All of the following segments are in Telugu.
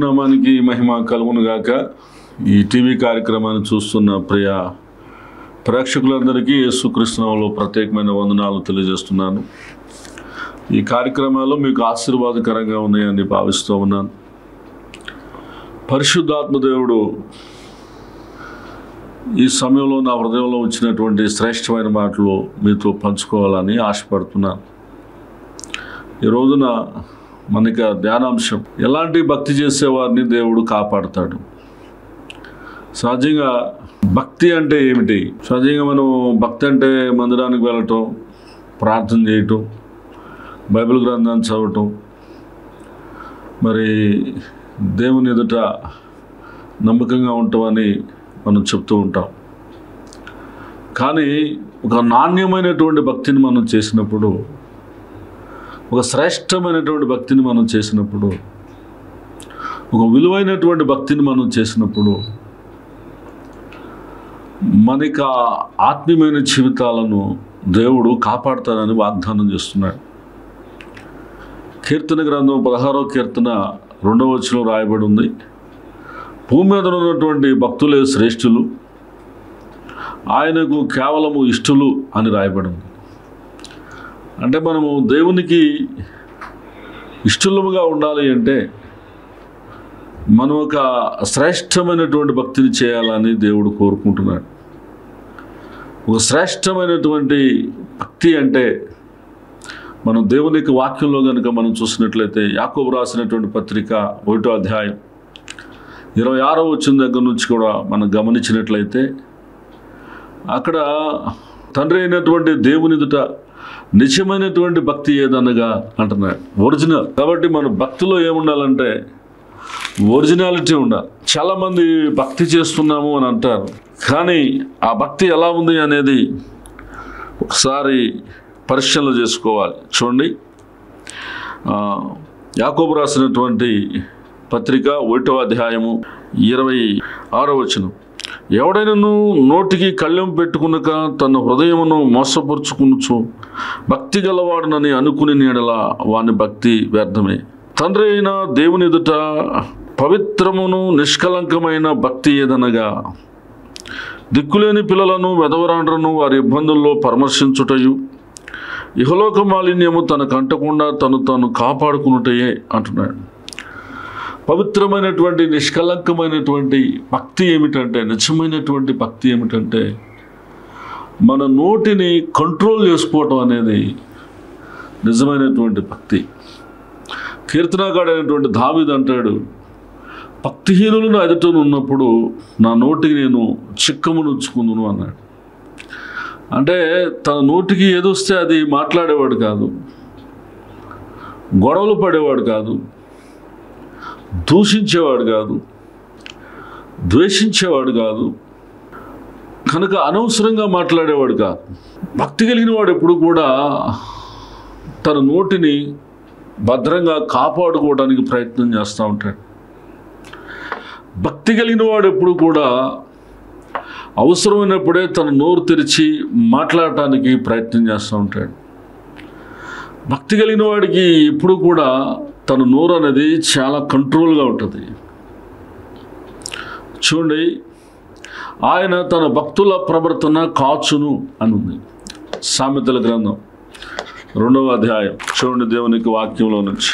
దేవుని నామానికి మహిమ కలుగును గాక. ఈ టీవీ కార్యక్రమాన్ని చూస్తున్న ప్రియ ప్రేక్షకులందరికీ యేసుక్రీస్తు నామములో ప్రత్యేకమైన వందనాలు తెలియజేస్తున్నాను. ఈ కార్యక్రమాలు మీకు ఆశీర్వాదకరంగా ఉన్నాయని భావిస్తూ ఉన్నాను. పరిశుద్ధాత్మ దేవుడు ఈ సమయంలో నా హృదయంలో వచ్చినటువంటి శ్రేష్టమైన మాటలు మీతో పంచుకోవాలని ఆశపడుతున్నాను. ఈ రోజున మనకి ధ్యానాంశం, ఎలాంటి భక్తి చేసేవారిని దేవుడు కాపాడుతాడు. సహజంగా భక్తి అంటే ఏమిటి? సహజంగా మనం భక్తి అంటే మందిరానికి వెళ్ళటం, ప్రార్థన చేయటం, బైబిల్ గ్రంథాన్ని చదవటం, మరి దేవుని ఎదుట నమ్మకంగా ఉంటామని మనం చెప్తూ ఉంటాం. కానీ ఒక నాణ్యమైనటువంటి భక్తిని మనం చేసినప్పుడు, ఒక శ్రేష్టమైనటువంటి భక్తిని మనం చేసినప్పుడు, ఒక విలువైనటువంటి భక్తిని మనం చేసినప్పుడు మనకి ఆత్మీయమైన జీవితాలను దేవుడు కాపాడుతాడని వాగ్దానం చేస్తున్నాడు. కీర్తన గ్రంథం 16వ కీర్తన 2వ వచనం రాయబడి ఉంది, భూమి మీద ఉన్నటువంటి భక్తులే శ్రేష్ఠులు, ఆయనకు కేవలము ఇష్టలు అని రాయబడి ఉంది. అంటే మనము దేవునికి ఇష్టలుగా ఉండాలి అంటే మనం ఒక శ్రేష్టమైనటువంటి భక్తిని చేయాలని దేవుడు కోరుకుంటున్నాడు. ఒక శ్రేష్టమైనటువంటి భక్తి అంటే మనం దేవునికి వాక్యంలో కనుక మనం చూసినట్లయితే, యాకోబు రాసినటువంటి పత్రిక 1వ అధ్యాయం 26వ వచనం దగ్గర నుంచి కూడా మనం గమనించినట్లయితే, అక్కడ తండ్రి అయినటువంటి దేవుని ఎదుట నిజమైనటువంటి భక్తి ఏదనగా అంటున్నాడు, ఒరిజినల్. కాబట్టి మన భక్తిలో ఏముండాలంటే ఒరిజినాలిటీ ఉండాలి. చాలామంది భక్తి చేస్తున్నాము అని అంటారు, కానీ ఆ భక్తి ఎలా ఉంది అనేది ఒకసారి పరిశీలన చేసుకోవాలి. చూడండి, యాకోబు రాసినటువంటి పత్రిక 1వ అధ్యాయము 26వ వచనం, ఎవడైనను నోటికి కళ్ళెం పెట్టుకునక తన హృదయమును మోసపరుచుకునుచు భక్తి గలవాడునని అనుకుని నీడల వాని భక్తి వ్యర్థమే. తండ్రి అయిన దేవుని ఎదుట పవిత్రమును నిష్కలంకమైన భక్తి ఏదనగా దిక్కులేని పిల్లలను వెదవరాండ్రను వారి ఇబ్బందుల్లో పరామర్శించుటయు ఇహలోక మాలిన్యము తనకు అంటకుండా తను కాపాడుకునుటయే అంటున్నాడు. పవిత్రమైనటువంటి నిష్కలంకమైనటువంటి భక్తి ఏమిటంటే, నిజమైనటువంటి భక్తి ఏమిటంటే, మన నోటిని కంట్రోల్ చేసుకోవటం అనేది నిజమైనటువంటి భక్తి. కీర్తనకాడైనటువంటి దావీదు అంటాడు, భక్తిహీనులు నా ఎదుట ఉన్నప్పుడు నా నోటికి నేను చిక్కమునుచ్చుకుందును అన్నాడు. అంటే తన నోటికి ఏదొస్తే అది మాట్లాడేవాడు కాదు, గొడవలు పడేవాడు కాదు, దూషించేవాడు కాదు, ద్వేషించేవాడు కాదు, కనుక అనవసరంగా మాట్లాడేవాడు కాదు. భక్తి కలిగిన వాడు ఎప్పుడు కూడా తన నోటిని భద్రంగా కాపాడుకోవడానికి ప్రయత్నం చేస్తూ ఉంటాడు. భక్తి కలిగిన వాడు ఎప్పుడు కూడా అవసరమైనప్పుడే తన నోరు తెరిచి మాట్లాడటానికి ప్రయత్నం చేస్తూ ఉంటాడు. భక్తి కలిగిన వాడికి ఎప్పుడు కూడా తన నోరు అనేది చాలా కంట్రోల్గా ఉంటుంది. చూడండి, ఆయన తన భక్తుల ప్రవర్తన కాచును అని ఉంది సామెతల గ్రంథం 2వ అధ్యాయం. చూడండి, దేవునికి వాక్యంలో నుంచి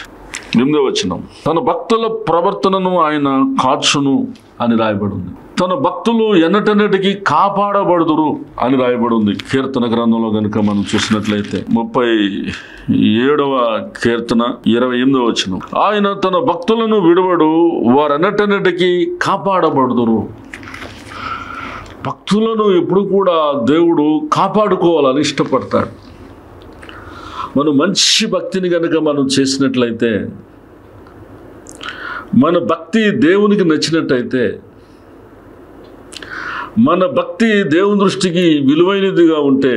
8వ వచనం, తన భక్తుల ప్రవర్తనను ఆయన కాచును అని రాయబడి ఉంది. తన భక్తులు ఎన్నటన్నిటికీ కాపాడబడుదురు అని రాయబడి ఉంది కీర్తన గ్రంథంలో కనుక మనం చూసినట్లయితే 37వ కీర్తన 28వ వచనం, ఆయన తన భక్తులను విడువడు, వారెన్నటన్నిటికీ కాపాడబడుదురు. భక్తులను ఎప్పుడు కూడా దేవుడు కాపాడుకోవాలని ఇష్టపడతాడు. మనం మంచి భక్తిని కనుక మనం చేసినట్లయితే, మన భక్తి దేవునికి నచ్చినట్టయితే, మన భక్తి దేవుని దృష్టికి విలువైనదిగా ఉంటే,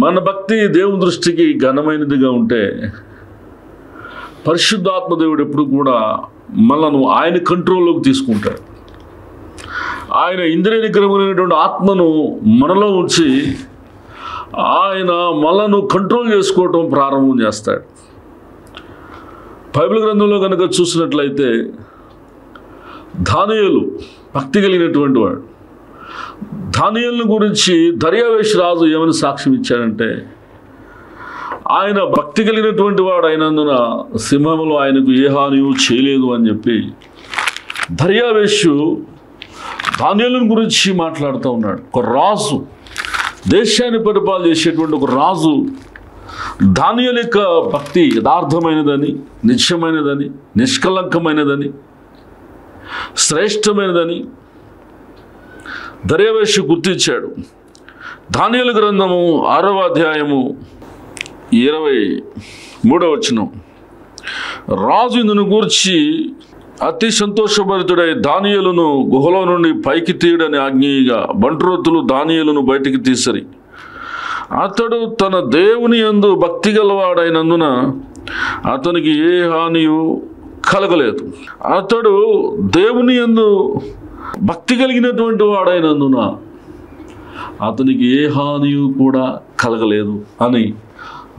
మన భక్తి దేవుని దృష్టికి ఘనమైనదిగా ఉంటే, పరిశుద్ధాత్మ దేవుడు ఎప్పుడు కూడా మనను ఆయన కంట్రోల్లోకి తీసుకుంటాడు. ఆయన ఇంద్రియ నిగ్రహమైనటువంటి ఆత్మను మనలో ఉంచి ఆయన మనను కంట్రోల్ చేసుకోవటం ప్రారంభం చేస్తాడు. బైబిల్ గ్రంథంలో కనుక చూసినట్లయితే దానియేలు భక్తి కలిగినటువంటి వాడు. దానియేలును గురించి దర్యావేషు రాజు ఏమని సాక్ష్యం ఇచ్చాడంటే, ఆయన భక్తి కలిగినటువంటి వాడు అయినందున సింహములు ఆయనకు ఏ హానియు చేయలేదు అని చెప్పి దర్యావేషు దానియేలును గురించి మాట్లాడుతూ ఉన్నాడు. ఒక రాజు, దేశాన్ని పరిపాలన చేసేటువంటి ఒక రాజు దానియేలు యొక్క భక్తి యథార్థమైనదని, నిత్యమైనదని, నిష్కలంకమైనదని, శ్రేష్టమైనదని దర్యావేషు గుర్తించాడు. దానియేలు గ్రంథము 6వ అధ్యాయము 23వ వచనం. రాజు ఇందును గూర్చి అతి సంతోషభరితుడై దానియేలును గుహలో నుండి పైకి తీయడని ఆజ్ఞగా బంట్రోతులు దానియేలును బయటికి తీసరి. అతడు తన దేవుని యందు భక్తి గలవాడైనందున అతనికి ఏ హానియు కలగలేదు. అతడు దేవుని యందు భక్తి కలిగినటువంటి వాడైనందున అతనికి ఏ హానియు కూడా కలగలేదు అని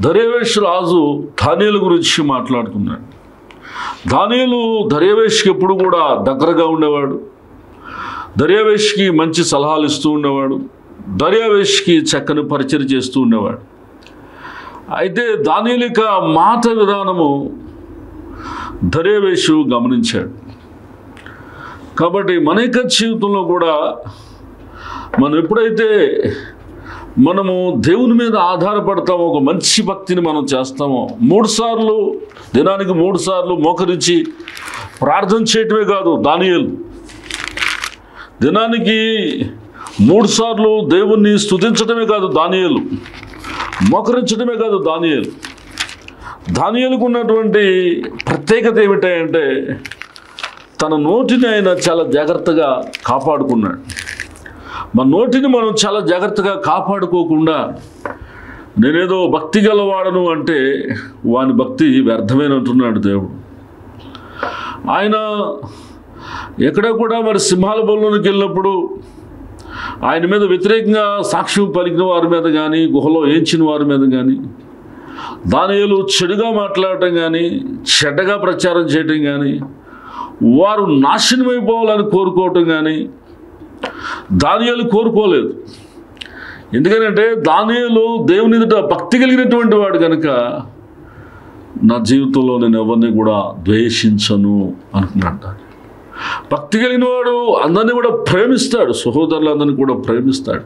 దర్యావేషు రాజు దానియేలు గురించి మాట్లాడుతున్నాడు. దానియేలు దర్యావేషుకి ఎప్పుడు కూడా దగ్గరగా ఉండేవాడు. దర్యావేషుకి మంచి సలహాలు ఇస్తూ ఉండేవాడు. దర్యావేషుకి చక్కని పరిచయం చేస్తూ ఉండేవాడు. అయితే దానియేలు యొక్క మాట విధానము దర్యావేషు గమనించాడు. కాబట్టి మన యొక్క జీవితంలో కూడా మనం ఎప్పుడైతే మనము దేవుని మీద ఆధారపడతామో, ఒక మంచి భక్తిని మనం చేస్తామో, 3 సార్లు దినానికి 3 సార్లు మోకరించి ప్రార్థన చేయటమే కాదు దానియేలు, దినానికి 3 సార్లు దేవుణ్ణి స్తుతించడమే కాదు దానియేలు, మోకరించడమే కాదు దానియేలు. దానియేలుకు ఉన్నటువంటి ప్రత్యేకత ఏమిటంటే తన నోటిని ఆయన చాలా జాగ్రత్తగా కాపాడుకున్నాడు. మన నోటిని మనం చాలా జాగ్రత్తగా కాపాడుకోకుండా నేనేదో భక్తి గలవాడను అంటే వాని భక్తి వ్యర్థమైనట్టున్నాడు దేవుడు. ఆయన ఎక్కడ కూడా మరి సింహాల బోన్లోనికి వెళ్ళినప్పుడు ఆయన మీద వ్యతిరేకంగా సాక్ష్యం పలికిన వారి మీద కానీ, గుహలో ఏంచిన వారి మీద కానీ, దానియేలు చెడుగా మాట్లాడటం కానీ, చెడ్డగా ప్రచారం చేయటం కానీ, వారు నాశనమైపోవాలని కోరుకోవటం కానీ దానియేలు కోరుకోలేదు. ఎందుకంటే దానియేలు దేవుని ఎదుట భక్తి కలిగినటువంటి వాడు కనుక నా జీవితంలో నేను ఎవరిని కూడా ద్వేషించను అనుకున్నాడు. భక్తి కలిగిన వాడు అందరినీ కూడా ప్రేమిస్తాడు, సహోదరులందరినీ కూడా ప్రేమిస్తాడు.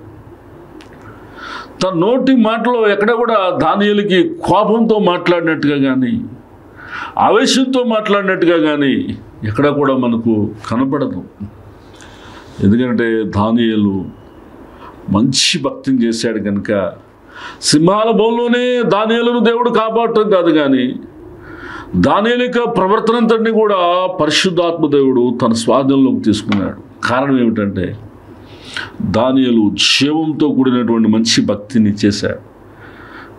తన నోటి మాటలో ఎక్కడ కూడా దానియేలుకి కోపంతో మాట్లాడినట్టుగా కానీ, ఆవేశంతో మాట్లాడినట్టుగా కానీ ఎక్కడ కూడా మనకు కనపడదు. ఎందుకంటే దానియేలు మంచి భక్తిని చేశాడు కనుక సింహాల బోన్లోనే దానియేలును దేవుడు కాపాడటం కాదు, కానీ దానియేలు యొక్క ప్రవర్తన అంతటిని కూడా పరిశుద్ధాత్మ దేవుడు తన స్వాధీనంలోకి తీసుకున్నాడు. కారణం ఏమిటంటే దానియేలు జీవంతో కూడినటువంటి మంచి భక్తిని చేశాడు.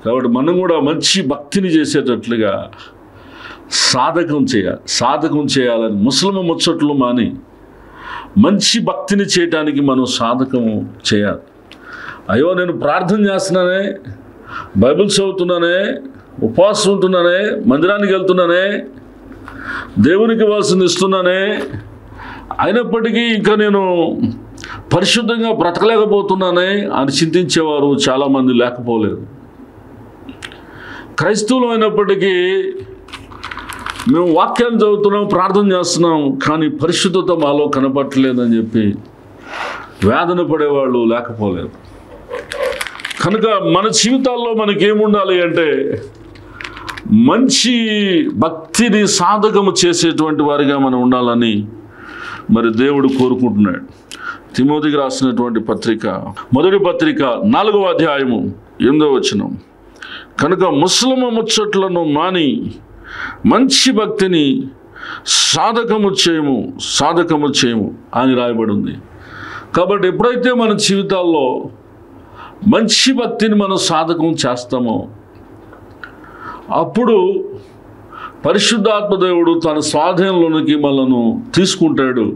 కాబట్టి మనం కూడా మంచి భక్తిని చేసేటట్లుగా సాధకం చేయాలని ముసలమ్మ ముచ్చట్లు మాని మంచి భక్తిని చేయటానికి మనం సాధకము చేయాలి. అయ్యో నేను ప్రార్థన చేస్తున్నానే, బైబిల్ చదువుతున్నానే, ఉపవాసం ఉంటున్నానే, మందిరానికి వెళ్తున్నానే, దేవునికి ఇవ్వాల్సింది ఇస్తున్నానే, అయినప్పటికీ ఇంకా నేను పరిశుద్ధంగా బ్రతకలేకపోతున్నానే అని చింతించేవారు చాలామంది లేకపోలేదు. క్రైస్తవులు అయినప్పటికీ మేము వాక్యాన్ని చదువుతున్నాం, ప్రార్థన చేస్తున్నాం, కానీ పరిశుద్ధత మాలో కనపట్టలేదని చెప్పి వేదన పడేవాళ్ళు లేకపోలేదు. కనుక మన జీవితాల్లో మనకేముండాలి అంటే మంచి భక్తిని సాధకము చేసేటువంటి వారిగా మనం ఉండాలని మరి దేవుడు కోరుకుంటున్నాడు. తిమోతికి రాసినటువంటి పత్రిక, మొదటి పత్రిక 4వ అధ్యాయము 8వ వచనం. కనుక ముసలమ్మ ముచ్చట్లను మాని మంచి భక్తిని సాధకము చేయము అని రాయబడి ఉంది. కాబట్టి ఎప్పుడైతే మన జీవితాల్లో మంచి భక్తిని మనం సాధకం చేస్తామో అప్పుడు పరిశుద్ధాత్మ దేవుడు తన స్వాధీనంలోనికి మనను తీసుకుంటాడు.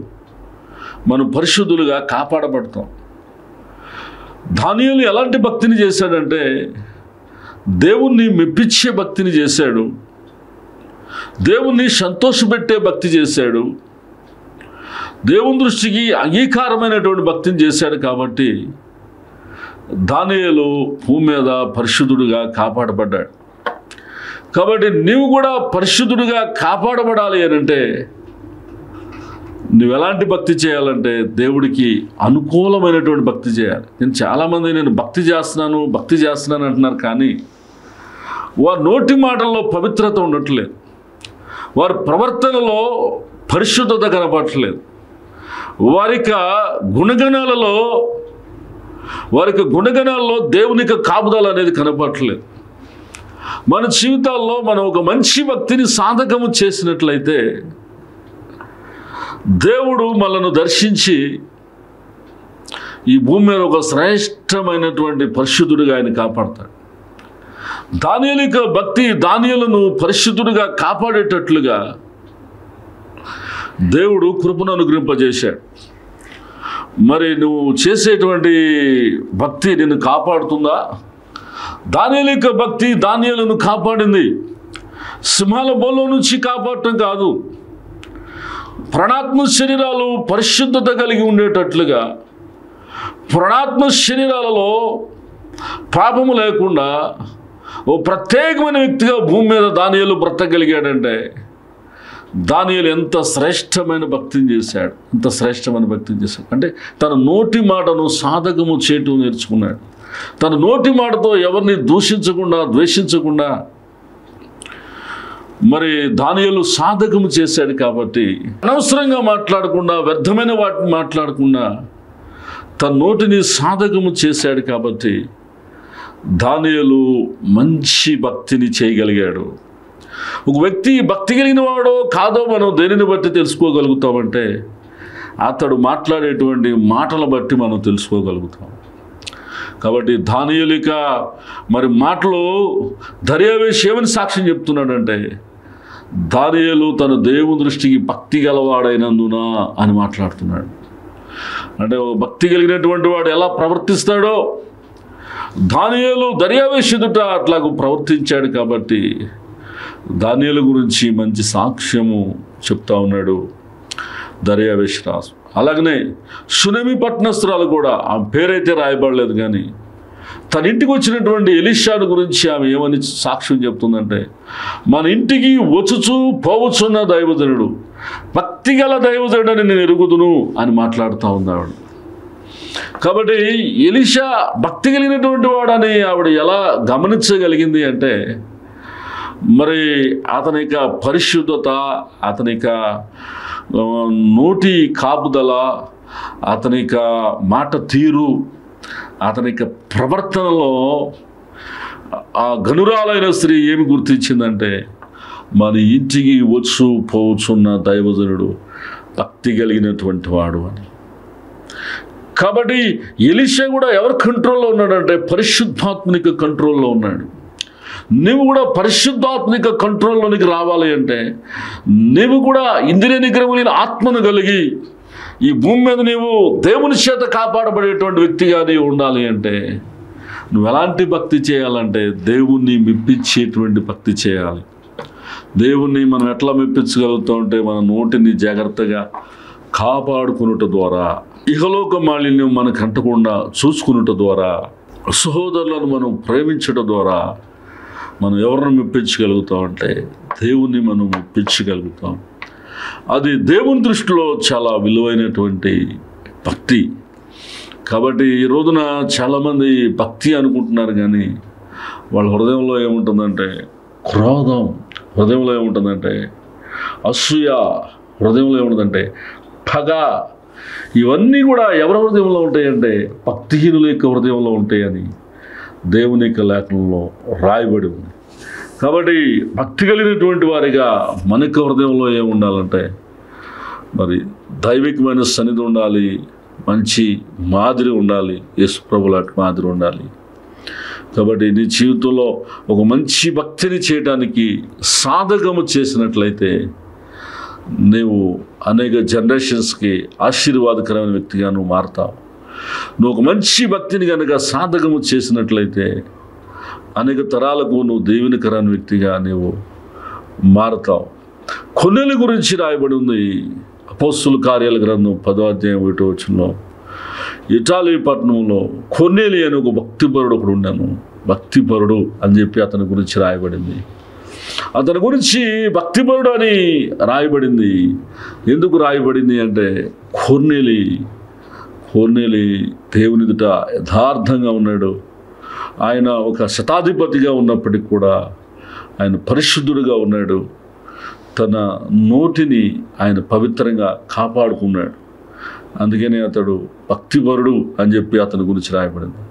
మనం పరిశుద్ధులుగా కాపాడబడతాం. దానియేలు ఎలాంటి భక్తిని చేశాడంటే దేవుణ్ణి మెప్పించే భక్తిని చేశాడు. దేవుణ్ణి సంతోషపెట్టే భక్తి చేశాడు, దేవుని దృష్టికి అంగీకారమైనటువంటి భక్తిని చేశాడు. కాబట్టి దానియేలు భూమి మీద పరిశుద్ధుడుగా కాపాడబడ్డాడు. కాబట్టి నీవు కూడా పరిశుద్ధుడిగా కాపాడబడాలి అని అంటే నువ్వు ఎలాంటి భక్తి చేయాలంటే దేవుడికి అనుకూలమైనటువంటి భక్తి చేయాలి. చాలామంది నేను భక్తి చేస్తున్నాను అంటున్నారు, కానీ వారి నోటి మాటల్లో పవిత్రత ఉండట్లేదు, వారి ప్రవర్తనలో పరిశుద్ధత కనపడట్లేదు, వారికి గుణగణాలలో దేవునికి కాపుదల అనేది కనపడట్లేదు. మన జీవితాల్లో మనం ఒక మంచి భక్తిని సాధకము చేసినట్లయితే దేవుడు మనను దర్శించి ఈ భూమి మీద ఒక శ్రేష్టమైనటువంటి పరిశుద్ధుడిగా ఆయన కాపాడతాడు. దానియేలు యొక్క భక్తి దానియేలును పరిశుద్ధుడిగా కాపాడేటట్లుగా దేవుడు కృపను అనుగ్రహింపజేశాడు. మరి నువ్వు చేసేటువంటి భక్తి నిన్ను కాపాడుతుందా? దానియేలు యొక్క భక్తి దానియేలును కాపాడింది. సింహాల బోలో నుంచి కాపాడటం కాదు, ప్రాణాత్మ శరీరాలు పరిశుద్ధత కలిగి ఉండేటట్లుగా, ప్రాణాత్మ శరీరాలలో పాపము లేకుండా ఓ ప్రత్యేకమైన వ్యక్తిగా భూమి మీద దానియేలు బ్రతకగలిగాడంటే దానియేలు ఎంత శ్రేష్టమైన భక్తిని చేశాడు, అంటే తన నోటి మాటను సాధకము చేయటం నేర్చుకున్నాడు. తన నోటి మాటతో ఎవరిని దూషించకుండా ద్వేషించకుండా మరి దానియేలు సాధకము చేశాడు. కాబట్టి అనవసరంగా మాట్లాడకుండా, వ్యర్థమైన వాటిని మాట్లాడకుండా తన నోటిని సాధకము చేశాడు. కాబట్టి దానియేలు మంచి భక్తిని చేయగలిగాడు. ఒక వ్యక్తి భక్తి కలిగిన వాడో కాదో మనం దేనిని బట్టి తెలుసుకోగలుగుతామంటే అతడు మాట్లాడేటువంటి మాటల బట్టి మనం తెలుసుకోగలుగుతాం. కాబట్టి దానియేలు మరి మాటలు దర్యావేషు ఏమని సాక్ష్యం చెప్తున్నాడంటే దానియేలు తన దేవుని దృష్టికి భక్తి గలవాడైనందున అని మాట్లాడుతున్నాడు. అంటే భక్తి కలిగినటువంటి వాడు ఎలా ప్రవర్తిస్తాడో దానియేలు దర్యావేషు ఎదుట అట్లాగూ ప్రవర్తించాడు. కాబట్టి దానియేలు గురించి మంచి సాక్ష్యము చెప్తా ఉన్నాడు దర్యావేషు రాజు. అలాగనే షూనేమి పట్టణస్తురాలు కూడా, ఆమె పేరైతే రాయబడలేదు, కానీ తన ఇంటికి వచ్చినటువంటి ఎలీషాను గురించి ఆమె ఏమని సాక్ష్యం చెప్తుందంటే, మన ఇంటికి వచ్చుచూ పోవచ్చున్న దైవజనుడు, భక్తిగల దైవజనుడని నేను ఎరుగుదును అని మాట్లాడుతూ ఉంది ఆవిడ. కాబట్టి ఎలీషా భక్తి కలిగినటువంటి వాడని ఆవిడ ఎలా గమనించగలిగింది అంటే మరి అతని యొక్క పరిశుద్ధత, అతని యొక్క నోటి కాపుదల, అతని యొక్క మాట తీరు, అతని యొక్క ప్రవర్తనలో ఆ గనురాలైన స్త్రీ ఏమి గుర్తించిందంటే మన ఇంటికి వచ్చు పోవచ్చున్న దైవజనుడు భక్తి కలిగినటువంటి వాడు అని. కాబట్టి ఎలీషా కూడా ఎవరి కంట్రోల్లో ఉన్నాడంటే పరిశుద్ధాత్మనిక కంట్రోల్లో ఉన్నాడు. నువ్వు కూడా పరిశుద్ధాత్మిక కంట్రోల్లోనికి రావాలి అంటే నువ్వు కూడా ఇంద్రియ నిగ్రహమైన ఆత్మను కలిగి ఈ భూమి మీద నీవు దేవుని చేత కాపాడబడేటువంటి వ్యక్తిగా నీవు ఉండాలి అంటే నువ్వు ఎలాంటి భక్తి చేయాలంటే దేవుణ్ణి మెప్పించేటువంటి భక్తి చేయాలి. దేవుణ్ణి మనం ఎట్లా మెప్పించగలుగుతాం అంటే మన నోటిని జాగ్రత్తగా కాపాడుకునుట ద్వారా, ఇహలోక మాలిన్యం మనకు అంటకుండా చూసుకునుట ద్వారా, సహోదరులను మనం ప్రేమించడం ద్వారా మనం ఎవరిని మెప్పించగలుగుతామంటే దేవుణ్ణి మనం మెప్పించగలుగుతాం. అది దేవుని దృష్టిలో చాలా విలువైనటువంటి భక్తి. కాబట్టి ఈ రోజున చాలామంది భక్తి అనుకుంటున్నారు, కానీ వాళ్ళ హృదయంలో ఏముంటుందంటే క్రోధం, హృదయంలో ఏముంటుందంటే అసూయ, హృదయంలో ఏముంటుందంటే పగ. ఇవన్నీ కూడా ఎవరి హృదయంలో ఉంటాయంటే భక్తిహీనుల యొక్క హృదయంలో ఉంటాయని దేవుని యొక్క లేఖనంలో రాయబడి ఉంది. కాబట్టి భక్తి కలిగినటువంటి వారిగా మన యొక్క హృదయంలో ఏముండాలంటే మరి దైవికమైన సన్నిధి ఉండాలి, మంచి మాదిరి ఉండాలి, యేసు ప్రభువు లాంటి మాదిరి ఉండాలి. కాబట్టి నీ జీవితంలో ఒక మంచి భక్తిని చేయడానికి సాధకము చేసినట్లయితే నీవు అనేక జనరేషన్స్కి ఆశీర్వాదకరమైన వ్యక్తిగా నువ్వు మారుతావు. నువ్వు ఒక మంచి భక్తిని కనుక సాధకము చేసినట్లయితే అనేక తరాలకు నువ్వు దీవెనకరమైన వ్యక్తిగా నీవు మారుతావు. కొర్నేలి గురించి రాయబడి ఉంది. అపోస్తుల కార్యాల గ్రంథం 10వ అధ్యాయం 1వ వచనంలో, ఇటాలీ పట్టణంలో కొర్నేలి అని ఒక భక్తిపరుడు ఒకడు ఉన్నాను. భక్తిపరుడు అని చెప్పి అతని గురించి రాయబడింది. అతని గురించి భక్తిపరుడు అని రాయబడింది. ఎందుకు రాయబడింది అంటే కొర్నేలి దేవుని ఎదుట యథార్థంగా ఉన్నాడు. ఆయన ఒక శతాధిపతిగా ఉన్నప్పటికీ కూడా ఆయన పరిశుద్ధుడిగా ఉన్నాడు. తన నోటిని ఆయన పవిత్రంగా కాపాడుకున్నాడు. అందుకనే అతడు భక్తిపరుడు అని చెప్పి అతని గురించి రాయబడింది.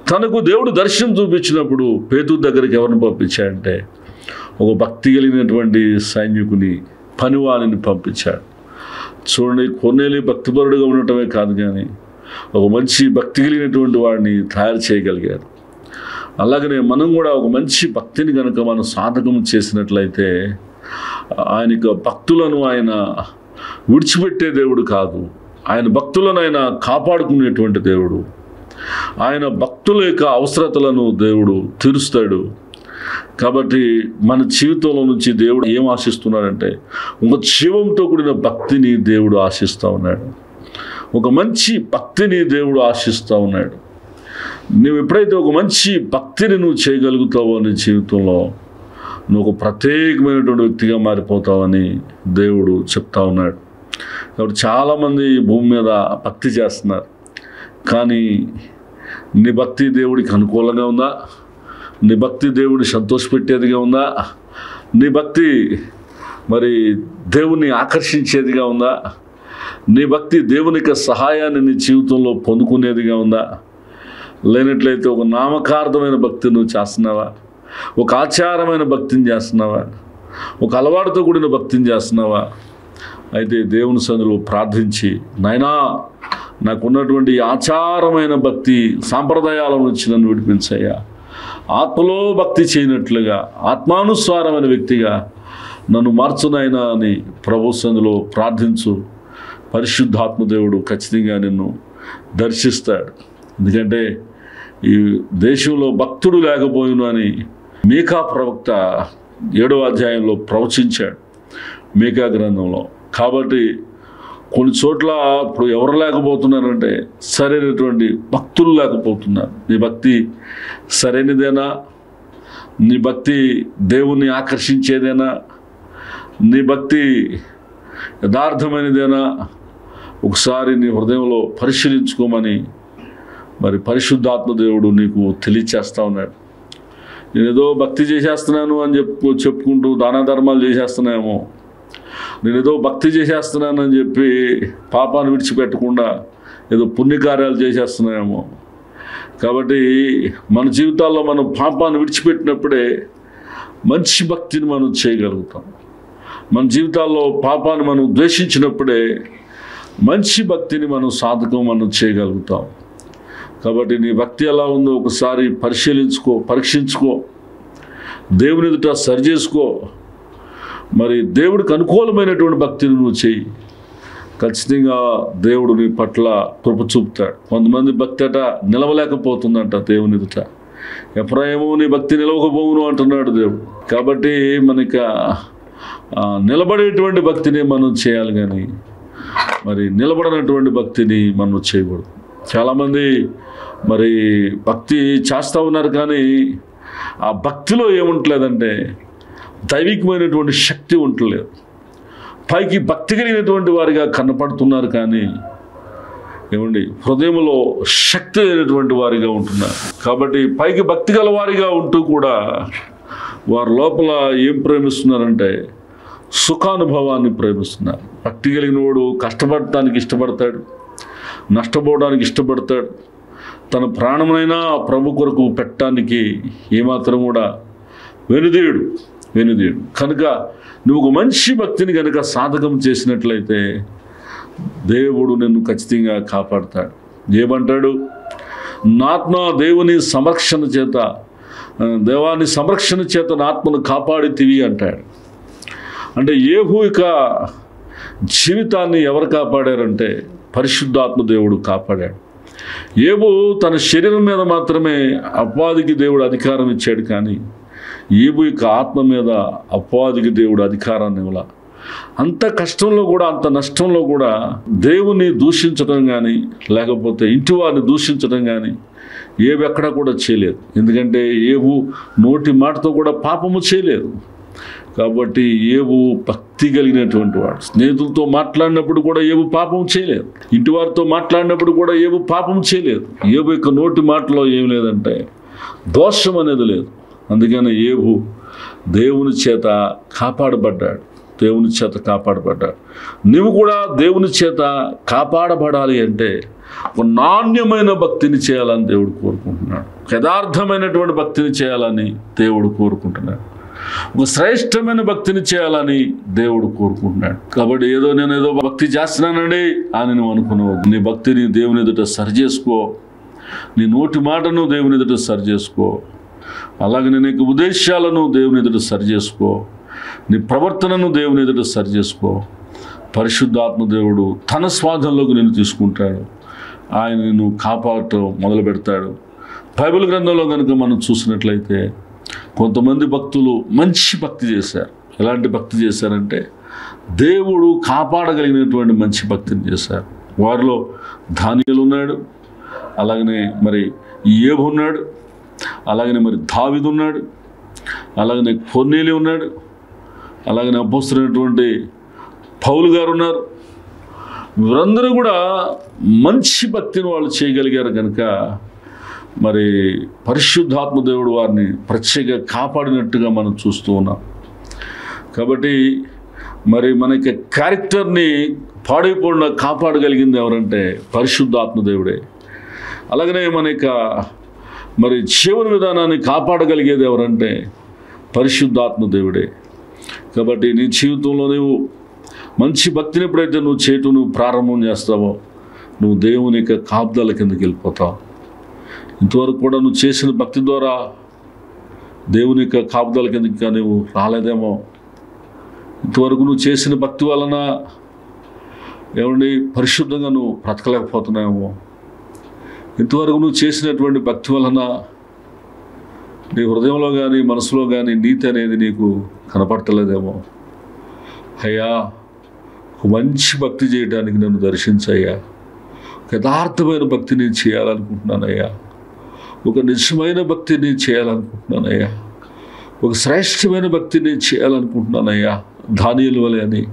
తనకు దేవుడు దర్శనం చూపించినప్పుడు పేతురు దగ్గరికి ఎవరిని పంపించాడంటే ఒక భక్తి కలిగినటువంటి సైనికుని, పనివాణిని పంపించాడు. చూడండి, కొర్నేలి భక్తిపరుడుగా ఉండటమే కాదు కానీ ఒక మంచి భక్తి కలిగినటువంటి వాడిని తయారు చేయగలిగారు. అలాగనే మనం కూడా ఒక మంచి భక్తిని కనుక మనం సాధకం చేసినట్లయితే ఆయనకు భక్తులను ఆయన విడిచిపెట్టే దేవుడు కాదు. ఆయన భక్తులను ఆయన కాపాడుకునేటువంటి దేవుడు. ఆయన భక్తుల యొక్క అవసరతలను దేవుడు తీరుస్తాడు. కాబట్టి మన జీవితంలో నుంచి దేవుడు ఏం ఆశిస్తున్నాడంటే ఒక జీవంతో కూడిన భక్తిని దేవుడు ఆశిస్తూ ఉన్నాడు. ఒక మంచి భక్తిని దేవుడు ఆశిస్తూ ఉన్నాడు. నువ్వు ఎప్పుడైతే ఒక మంచి భక్తిని నువ్వు చేయగలుగుతావో నీ జీవితంలో నువ్వు ఒక ప్రత్యేకమైనటువంటి వ్యక్తిగా మారిపోతావని దేవుడు చెప్తా ఉన్నాడు. కాబట్టి చాలామంది భూమి మీద భక్తి చేస్తున్నారు. కానీ నీ భక్తి దేవుడికి అనుకూలంగా ఉందా? నీ భక్తి దేవుడిని సంతోషపెట్టేదిగా ఉందా? నీ భక్తి మరి దేవుణ్ణి ఆకర్షించేదిగా ఉందా? నీ భక్తి దేవుని యొక్క సహాయాన్ని నీ జీవితంలో పొందుకునేదిగా ఉందా? లేనట్లయితే ఒక నామకార్థమైన భక్తి నువ్వు చేస్తున్నావా? ఒక ఆచారమైన భక్తిని చేస్తున్నావా? ఒక అలవాటుతో కూడిన భక్తిని చేస్తున్నావా? అయితే దేవుని సన్నిధిలో ప్రార్థించి, నాయనా నాకున్నటువంటి ఆచారమైన భక్తి సాంప్రదాయాల నుంచి నన్ను విడిపించయ్యా, ఆత్మలో భక్తి చేయనట్లుగా ఆత్మానుసారమైన వ్యక్తిగా నన్ను మార్చునైనా అని ప్రభు సన్నిధిలో ప్రార్థించు. పరిశుద్ధాత్మ దేవుడు ఖచ్చితంగా నిన్ను దర్శిస్తాడు. ఎందుకంటే ఈ దేశంలో భక్తుడు లేకపోయిను అని మీకా ప్రవక్త 7వ అధ్యాయంలో ప్రవచించాడు, మీకా గ్రంథంలో. కాబట్టి కొన్ని చోట్ల ఇప్పుడు ఎవరు లేకపోతున్నారంటే సరైనటువంటి భక్తులు లేకపోతున్నారు. నీ భక్తి సరైనదేనా? నీ భక్తి దేవుణ్ణి ఆకర్షించేదేనా? నీ భక్తి యథార్థమైనదేనా? ఒకసారి నీ హృదయంలో పరిశీలించుకోమని మరి పరిశుద్ధాత్మ దేవుడు నీకు తెలియచేస్తూ ఉన్నాడు. నేనేదో భక్తి చేసేస్తున్నాను అని చెప్పుకుంటూ దాన ధర్మాలు చేసేస్తున్నాయేమో, నేనేదో భక్తి చేసేస్తున్నానని చెప్పి పాపాన్ని విడిచిపెట్టకుండా ఏదో పుణ్యకార్యాలు చేసేస్తున్నాయేమో. కాబట్టి మన జీవితాల్లో మనం పాపాన్ని విడిచిపెట్టినప్పుడే మంచి భక్తిని మనం చేయగలుగుతాం. మన జీవితాల్లో పాపాన్ని మనం ద్వేషించినప్పుడే మంచి భక్తిని మనం మనం చేయగలుగుతాం. కాబట్టి నీ భక్తి ఎలా ఉందో ఒకసారి పరిశీలించుకో, పరీక్షించుకో, దేవుని ఎదుట సరి చేసుకో. మరి దేవుడికి అనుకూలమైనటువంటి భక్తిని నువ్వు చెయ్యి. ఖచ్చితంగా దేవుడు నీ పట్ల కృప చూపుతాడు. కొంతమంది భక్తి అట నిలవలేకపోతుందంట దేవుని ఎదుట. ఎఫ్రాయిము నీ భక్తి నిలవకపోవును అంటున్నాడు దేవుడు. కాబట్టి మనకి నిలబడేటువంటి భక్తిని మనం చేయాలి, కానీ మరి నిలబడనటువంటి భక్తిని మనం చేయకూడదు. చాలామంది మరి భక్తి చేస్తూ ఉన్నారు, కానీ ఆ భక్తిలో ఏముంటలేదంటే దైవికమైనటువంటి శక్తి ఉండలేదు. పైకి భక్తి కలిగినటువంటి వారిగా కనపడుతున్నారు, కానీ ఏమండి హృదయంలో శక్తి లేనటువంటి వారిగా ఉంటున్నారు. కాబట్టి పైకి భక్తి గల వారిగా ఉంటూ కూడా వారి లోపల ఏం ప్రేమిస్తున్నారంటే సుఖానుభవాన్ని ప్రేమిస్తున్నారు. భక్తి కలిగిన వాడు కష్టపడటానికి ఇష్టపడతాడు, నష్టపోవడానికి ఇష్టపడతాడు. తన ప్రాణమైనా ప్రభు కొరకు పెట్టడానికి ఏమాత్రం కూడా వెనుదీయుడు. కనుక నువ్వు ఒక మంచి భక్తిని కనుక సాధకం చేసినట్లయితే దేవుడు నిన్ను ఖచ్చితంగా కాపాడుతాడు. ఏమంటాడు? నా ఆత్మ దేవుని సంరక్షణ చేత, దేవాన్ని సంరక్షణ చేత నా ఆత్మను కాపాడితివి అంటాడు. అంటే యేహూ యొక్క జీవితాన్ని ఎవరు కాపాడారంటే పరిశుద్ధాత్మ దేవుడు కాపాడాడు. యేహూ తన శరీరం మీద మాత్రమే అపవాదికి దేవుడు అధికారం ఇచ్చాడు, కానీ ఏబు యొక్క ఆత్మ మీద అపవాదికి దేవుడు అధికారాన్ని ఇవ్వాల. అంత కష్టంలో కూడా, అంత నష్టంలో కూడా దేవుని దూషించడం కానీ, లేకపోతే ఇంటి వారిని దూషించడం కానీ ఏబు ఎక్కడా కూడా చేయలేదు. ఎందుకంటే ఏబు నోటి మాటతో కూడా పాపము చేయలేదు. కాబట్టి ఏబు భక్తి కలిగినటువంటి వాడు. స్నేహితులతో మాట్లాడినప్పుడు కూడా ఏబు పాపం చేయలేదు. ఇంటి వారితో మాట్లాడినప్పుడు కూడా ఏబు పాపం చేయలేదు. ఏబు యొక్క నోటి మాటలో ఏం లేదంటే దోషం అనేది లేదు. అందుకని ఏబు దేవుని చేత కాపాడబడ్డాడు. దేవుని చేత కాపాడబడ్డాడు. నువ్వు కూడా దేవుని చేత కాపాడబడాలి అంటే ఒక నాణ్యమైన భక్తిని చేయాలని దేవుడు కోరుకుంటున్నాడు. యథార్థమైనటువంటి భక్తిని చేయాలని దేవుడు కోరుకుంటున్నాడు. ఒక శ్రేష్టమైన భక్తిని చేయాలని దేవుడు కోరుకుంటున్నాడు. కాబట్టి నేను ఏదో భక్తి చేస్తున్నానండి అని నువ్వు అనుకున్నావు. నీ భక్తిని దేవుని ఎదుట సరి చేసుకో. నీ నోటి మాటను దేవుని ఎదుట సరి చేసుకో. అలాగే నీ ఉద్దేశాలను దేవుని ఎదుట సరి చేసుకో. నీ ప్రవర్తనను దేవుని ఎదుట సరి చేసుకో. పరిశుద్ధాత్మ దేవుడు తన స్వాధీనంలోకి నిన్ను తీసుకుంటాడు. ఆయన నిన్ను కాపాడటం మొదలు పెడతాడు. బైబిల్ గ్రంథంలో కనుక మనం చూసినట్లయితే కొంతమంది భక్తులు మంచి భక్తి చేశారు. ఎలాంటి భక్తి చేశారంటే దేవుడు కాపాడగలిగినటువంటి మంచి భక్తిని చేశారు. వారిలో దానియేలు ఉన్నాడు, అలాగనే మరి ఏబు ఉన్నాడు, అలాగనే మరి దావీదు ఉన్నాడు, అలాగనే కొర్నేలి ఉన్నాడు, అలాగనే అపోస్తలుడైనటువంటి పౌలు గారు ఉన్నారు. వీరందరూ కూడా మంచి భక్తిని వాళ్ళు చేయగలిగారు కనుక మరి పరిశుద్ధాత్మ దేవుడు వారిని ప్రత్యేకంగా కాపాడినట్టుగా మనం చూస్తూ ఉన్నాం. కాబట్టి మరి మనకి క్యారెక్టర్ని పాడైపోకుండా కాపాడగలిగింది ఎవరంటే పరిశుద్ధాత్మ దేవుడే. అలాగనే మన యొక్క మరి జీవన విధానాన్ని కాపాడగలిగేది ఎవరంటే పరిశుద్ధాత్మ దేవుడే. కాబట్టి నీ జీవితంలో నువ్వు మంచి భక్తిని ఎప్పుడైతే నువ్వు చేయటం నువ్వు ప్రారంభం చేస్తావో నువ్వు దేవుని యొక్క కాపుదల కిందకి వెళ్ళిపోతావు. ఇంతవరకు కూడా నువ్వు చేసిన భక్తి ద్వారా దేవుని యొక్క కాపుదల కిందకి నువ్వు రాలేదేమో. ఇంతవరకు నువ్వు చేసిన భక్తి వలన ఏమండి పరిశుద్ధంగా నువ్వు బ్రతకలేకపోతున్నావేమో. ఇంతవరకు నువ్వు చేసినటువంటి భక్తి వలన నీ హృదయంలో కానీ మనసులో కానీ నీతి అనేది నీకు కనపడతలేదేమో. అయ్యా, ఒక మంచి భక్తి చేయడానికి నన్ను దర్శించయ్యా. యథార్థమైన భక్తి నేను చేయాలనుకుంటున్నానయ్యా. ఒక నిజమైన భక్తి నేను చేయాలనుకుంటున్నానయ్యా. ఒక శ్రేష్టమైన భక్తి నేను చేయాలనుకుంటున్నానయ్యా. దానియేలు వలె అని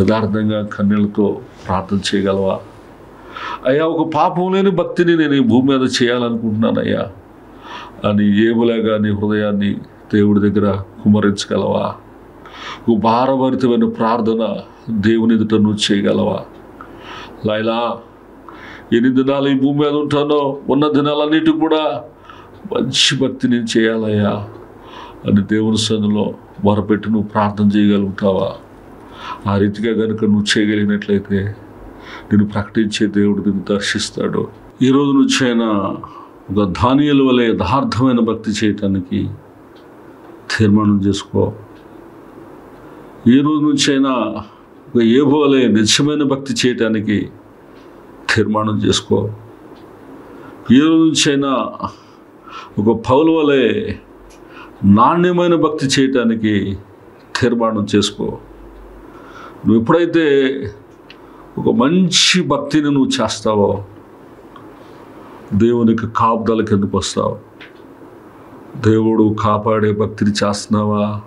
యథార్థంగా కన్నీళ్ళతో ప్రార్థన చేయగలవా? అయ్యా, ఒక పాపం లేని భక్తిని నేను ఈ భూమి మీద చేయాలనుకుంటున్నానయ్యా అని ఏబులాగా నీ హృదయాన్ని దేవుడి దగ్గర కుమ్మరించగలవా? ఒక భారభరితమైన ప్రార్థన దేవుని ఎదుట నువ్వు చేయగలవా? లైలా, ఎన్ని దినాలు ఈ భూమి మీద ఉంటానో ఉన్న దినాలన్నిటికి కూడా మంచి భక్తి నేను చేయాలయ్యా అని దేవుని సన్నిధిలో మొరపెట్టి నువ్వు ప్రార్థన చేయగలుగుతావా? ఆ రీతిగా కనుక నువ్వు చేయగలిగినట్లయితే నేను ప్రకటించే దేవుడు నిన్ను దర్శిస్తాడు. ఈరోజు నుంచి అయినా ఒక దానియేలు వలె యథార్థమైన భక్తి చేయటానికి తీర్మానం చేసుకో. ఈ రోజు నుంచి అయినా ఒక ఏబు వలె నిజమైన భక్తి చేయటానికి తీర్మానం చేసుకో. ఈ రోజు నుంచి అయినా ఒక పౌలు వలె నాణ్యమైన భక్తి చేయటానికి తీర్మానం చేసుకో. నువ్వు ఎప్పుడైతే ఒక మంచి భక్తిని నువ్వు చేస్తావో దేవునికి కాపుదల కిందకు వస్తావు. దేవుడు కాపాడే భక్తిని చేస్తున్నావా?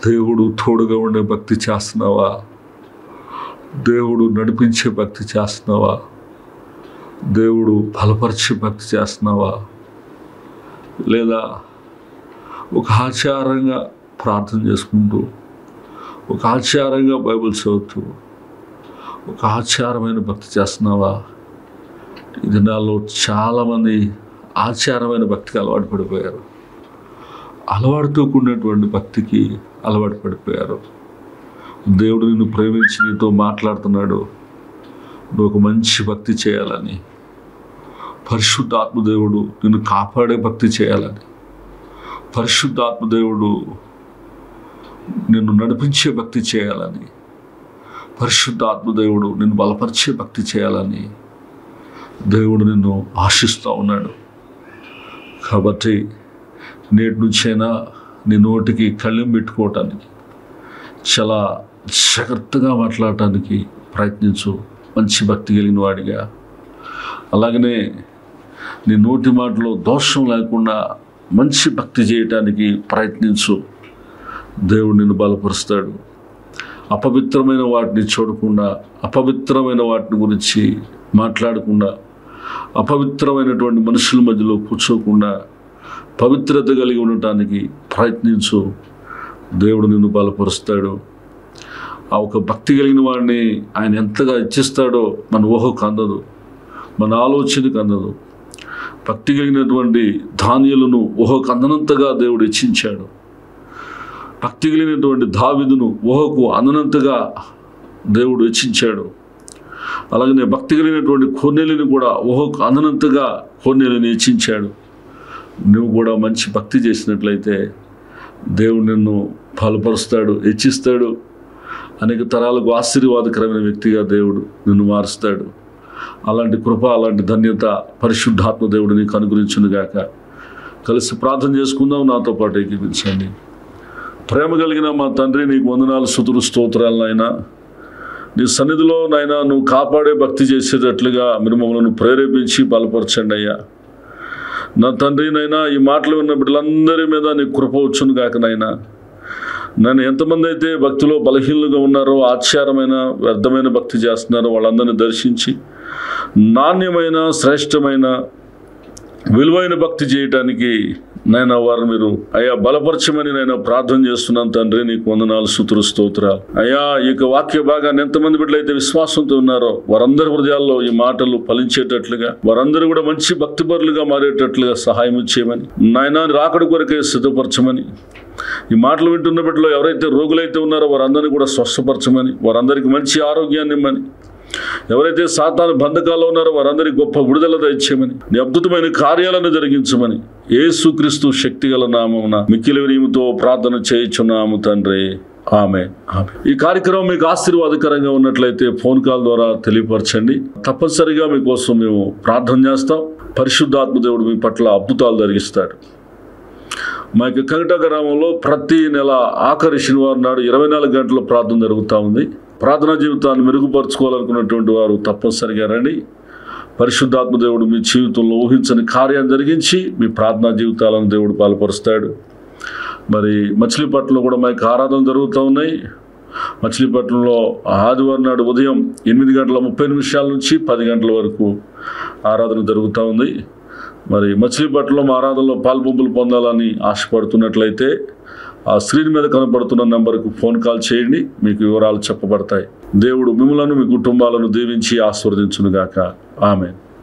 దేవుడు తోడుగా ఉండే భక్తి చేస్తున్నావా? దేవుడు నడిపించే భక్తి చేస్తున్నావా? దేవుడు బలపరిచే భక్తి చేస్తున్నావా? లేదా ఒక ఆచారంగా ప్రార్థన చేసుకుంటూ, ఒక ఆచారంగా బైబిల్ చదువుతూ, ఒక ఆచారమైన భక్తి చేస్తున్నావా? ఈ దినాల్లో చాలామంది ఆచారమైన భక్తికి అలవాటు పడిపోయారు. అలవాటుతో కూడినటువంటి భక్తికి అలవాటు పడిపోయారు. దేవుడు నిన్ను ప్రేమించి నీతో మాట్లాడుతున్నాడు. నువ్వు ఒక మంచి భక్తి చేయాలని, పరిశుద్ధాత్మ దేవుడు నిన్ను కాపాడే భక్తి చేయాలని, పరిశుద్ధాత్మ దేవుడు నిన్ను నడిపించే భక్తి చేయాలని, పరిశుద్ధాత్మ దేవుడు నిన్ను బలపరిచే భక్తి చేయాలని దేవుడు నిన్ను ఆశిస్తూ ఉన్నాడు. కాబట్టి నేటి నుంచైనా నీ నోటికి కళ్ళెం పెట్టుకోవటానికి, చాలా జాగ్రత్తగా మాట్లాడటానికి ప్రయత్నించు. మంచి భక్తి కలిగిన వాడిగా, అలాగనే నీ నోటి మాటలో దోషం లేకుండా మంచి భక్తి చేయటానికి ప్రయత్నించు. దేవుడు నిన్ను బలపరుస్తాడు. అపవిత్రమైన వాటిని చూడకుండా, అపవిత్రమైన వాటిని గురించి మాట్లాడకుండా, అపవిత్రమైనటువంటి మనుషుల మధ్యలో కూర్చోకుండా పవిత్రత కలిగి ఉండటానికి ప్రయత్నించు. దేవుడు నిన్ను బలపరుస్తాడు. ఆ ఒక భక్తి కలిగిన వాడిని ఆయన ఎంతగా ఇచ్చిస్తాడో మన ఊహకు అందదు, మన ఆలోచనకు అందదు. భక్తి కలిగినటువంటి ధాన్యాలను ఊహకు అందనంతగా దేవుడు ఇచ్చించాడు. భక్తి కలిగినటువంటి దావీదును ఊహకు అందనంతగా దేవుడు హెచ్చించాడు. అలాగనే భక్తి కలిగినటువంటి కొర్నేలిని కూడా ఊహకు అందనంతగా కొర్నేలిని హెచ్చించాడు. నువ్వు కూడా మంచి భక్తి చేసినట్లయితే దేవుడు నిన్ను బలపరుస్తాడు, హెచ్చిస్తాడు. అనేక తరాలకు ఆశీర్వాదకరమైన వ్యక్తిగా దేవుడు నిన్ను మారుస్తాడు. అలాంటి కృప, అలాంటి ధన్యత పరిశుద్ధాత్మ దేవుడు నీకు అనుగ్రహించునుగాక. కలిసి ప్రార్థన చేసుకుందాం. నాతో పాటు ఏకీపించండి. ప్రేమ కలిగిన మా తండ్రి, నీకు వందనాలు, స్తుతులు, స్తోత్రాలు నాయనా. నీ సన్నిధిలో నాయనా నువ్వు కాపాడే భక్తి చేసేటట్లుగా మీరు మమ్మల్ని ప్రేరేపించి బలపరచండి అయ్యా. నా తండ్రి నైనా ఈ మాటలు విన్న బిడ్డలందరి మీద నీ కృప వచ్చును గాక నాయనా. నన్ను ఎంతమంది అయితే భక్తిలో బలహీనులుగా ఉన్నారో, ఆచారమైన వ్యర్థమైన భక్తి చేస్తున్నారో వాళ్ళందరినీ దర్శించి నాణ్యమైన, శ్రేష్టమైన, విలువైన భక్తి చేయటానికి నైనా వారు మీరు అయ్యా బలపరచమని నేను ప్రార్థన చేస్తున్నాను తండ్రి. నీకు వందనాలు, స్తుతులు, స్తోత్రాలు అయ్యా. ఈ వాక్య భాగాన్ని ఎంతమంది బిడ్డలైతే విశ్వాసంతో ఉన్నారో వారందరి హృదయాల్లో ఈ మాటలు ఫలించేటట్లుగా, వారందరూ కూడా మంచి భక్తిపరులుగా మారేటట్లుగా సహాయం చేయమని నాయనా, రాకడ కొరకే సిద్ధపరచమని, ఈ మాటలు వింటున్న బిడ్డలో ఎవరైతే రోగులైతే ఉన్నారో వారందరినీ కూడా స్వస్థపరచమని, వారందరికీ మంచి ఆరోగ్యాన్ని ఇమ్మని, ఎవరైతే సాతాను బంధకాల్లో ఉన్నారో వారందరికీ గొప్ప విడుదల దయచేయమని, నీ అద్భుతమైన కార్యాలను జరిగించమని యేసుక్రీస్తు శక్తిగల నామమున మిక్కిలి వినయముతో ప్రార్థన చేయుచున్నాము తండ్రి. ఆమేన్. ఈ కార్యక్రమం మీకు ఆశీర్వాదకరంగా ఉన్నట్లయితే ఫోన్ కాల్ ద్వారా తెలియపరచండి. తప్పనిసరిగా మీకోసం మేము ప్రార్థన చేస్తాం. పరిశుద్ధాత్మ దేవుడు మీ పట్ల అద్భుతాలు జరిగిస్తాడు. మా యొక్క కంగట గ్రామంలో ప్రతి నెల ఆఖరి శనివారం నాడు 24 గంటల ప్రార్థన జరుగుతూ ఉంది. ప్రార్థనా జీవితాన్ని మెరుగుపరచుకోవాలనుకున్నటువంటి వారు తప్పనిసరిగా రండి. పరిశుద్ధాత్మ దేవుడు మీ జీవితంలో ఊహించని కార్యాన్ని జరిగించి మీ ప్రార్థనా జీవితాలను దేవుడు బలపరుస్తాడు. మరి మచిలీపట్నంలో కూడా మా యొక్క ఆరాధన జరుగుతూ ఉన్నాయి. మచిలీపట్నంలో ఆదివారం నాడు ఉదయం 8:30 నుంచి 10 గంటల వరకు ఆరాధన జరుగుతూ ఉంది. మరి మచిలీపట్నంలో మా ఆరాధనలో పాల్పొంపులు పొందాలని ఆశపడుతున్నట్లయితే ఆ స్క్రీన్ మీద కనపడుతున్న నెంబర్కు ఫోన్ కాల్ చేయండి. మీకు వివరాలు చెప్పబడతాయి. దేవుడు మిమ్మలను, మీ కుటుంబాలను దీవించి ఆశీర్వదించునుగాక. ఆమేన్.